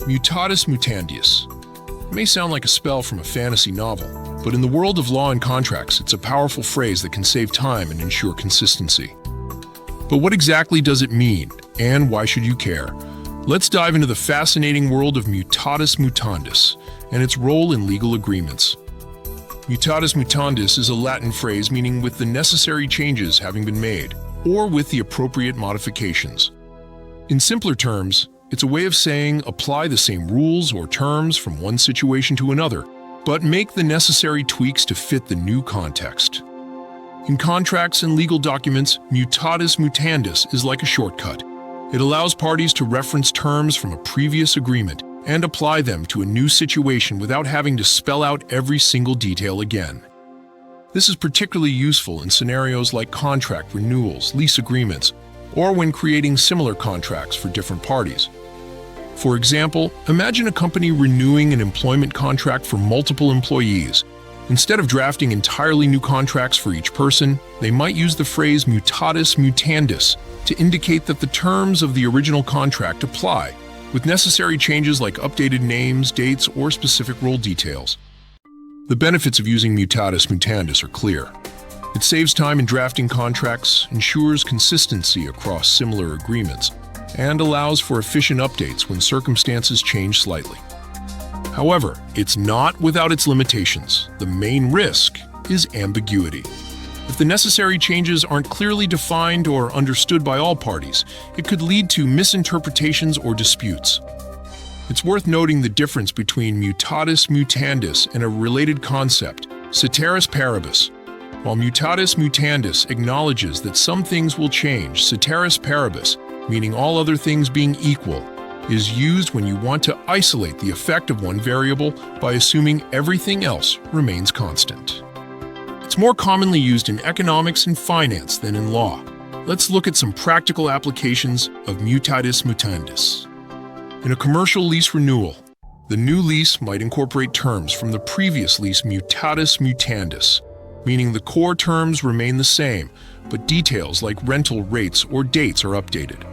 Mutatis Mutandis. It may sound like a spell from a fantasy novel, but in the world of law and contracts, it's a powerful phrase that can save time and ensure consistency. But what exactly does it mean, and why should you care? Let's dive into the fascinating world of Mutatis Mutandis and its role in legal agreements. Mutatis Mutandis is a Latin phrase meaning with the necessary changes having been made, or with the appropriate modifications. In simpler terms, it's a way of saying apply the same rules or terms from one situation to another, but make the necessary tweaks to fit the new context. In contracts and legal documents, Mutatis Mutandis is like a shortcut. It allows parties to reference terms from a previous agreement and apply them to a new situation without having to spell out every single detail again. This is particularly useful in scenarios like contract renewals, lease agreements, or when creating similar contracts for different parties. For example, imagine a company renewing an employment contract for multiple employees. Instead of drafting entirely new contracts for each person, they might use the phrase Mutatis Mutandis to indicate that the terms of the original contract apply, with necessary changes like updated names, dates, or specific role details. The benefits of using Mutatis Mutandis are clear. It saves time in drafting contracts, ensures consistency across similar agreements, and allows for efficient updates when circumstances change slightly. However, it's not without its limitations. The main risk is ambiguity. If the necessary changes aren't clearly defined or understood by all parties, it could lead to misinterpretations or disputes. It's worth noting the difference between Mutatis Mutandis and a related concept, ceteris paribus. While Mutatis Mutandis acknowledges that some things will change, ceteris paribus, meaning all other things being equal, is used when you want to isolate the effect of one variable by assuming everything else remains constant. It's more commonly used in economics and finance than in law. Let's look at some practical applications of Mutatis Mutandis. In a commercial lease renewal, the new lease might incorporate terms from the previous lease Mutatis Mutandis, meaning the core terms remain the same, but details like rental rates or dates are updated.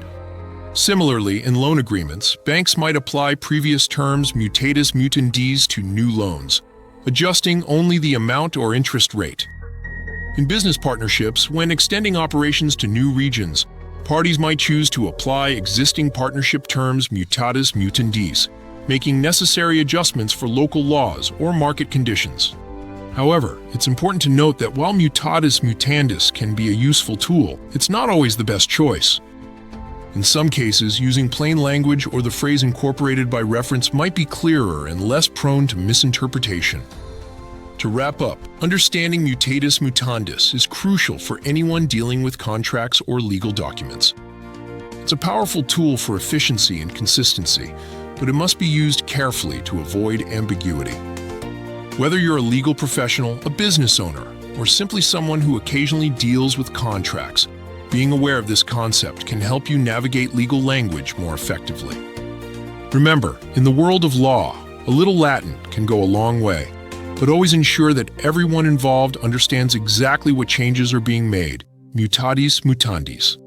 Similarly, in loan agreements, banks might apply previous terms Mutatis Mutandis to new loans, adjusting only the amount or interest rate. In business partnerships, when extending operations to new regions, parties might choose to apply existing partnership terms Mutatis Mutandis, making necessary adjustments for local laws or market conditions. However, it's important to note that while Mutatis Mutandis can be a useful tool, it's not always the best choice. In some cases, using plain language or the phrase incorporated by reference might be clearer and less prone to misinterpretation. To wrap up, understanding Mutatis Mutandis is crucial for anyone dealing with contracts or legal documents. It's a powerful tool for efficiency and consistency, but it must be used carefully to avoid ambiguity. Whether you're a legal professional, a business owner, or simply someone who occasionally deals with contracts, being aware of this concept can help you navigate legal language more effectively. Remember, in the world of law, a little Latin can go a long way, but always ensure that everyone involved understands exactly what changes are being made. Mutatis Mutandis.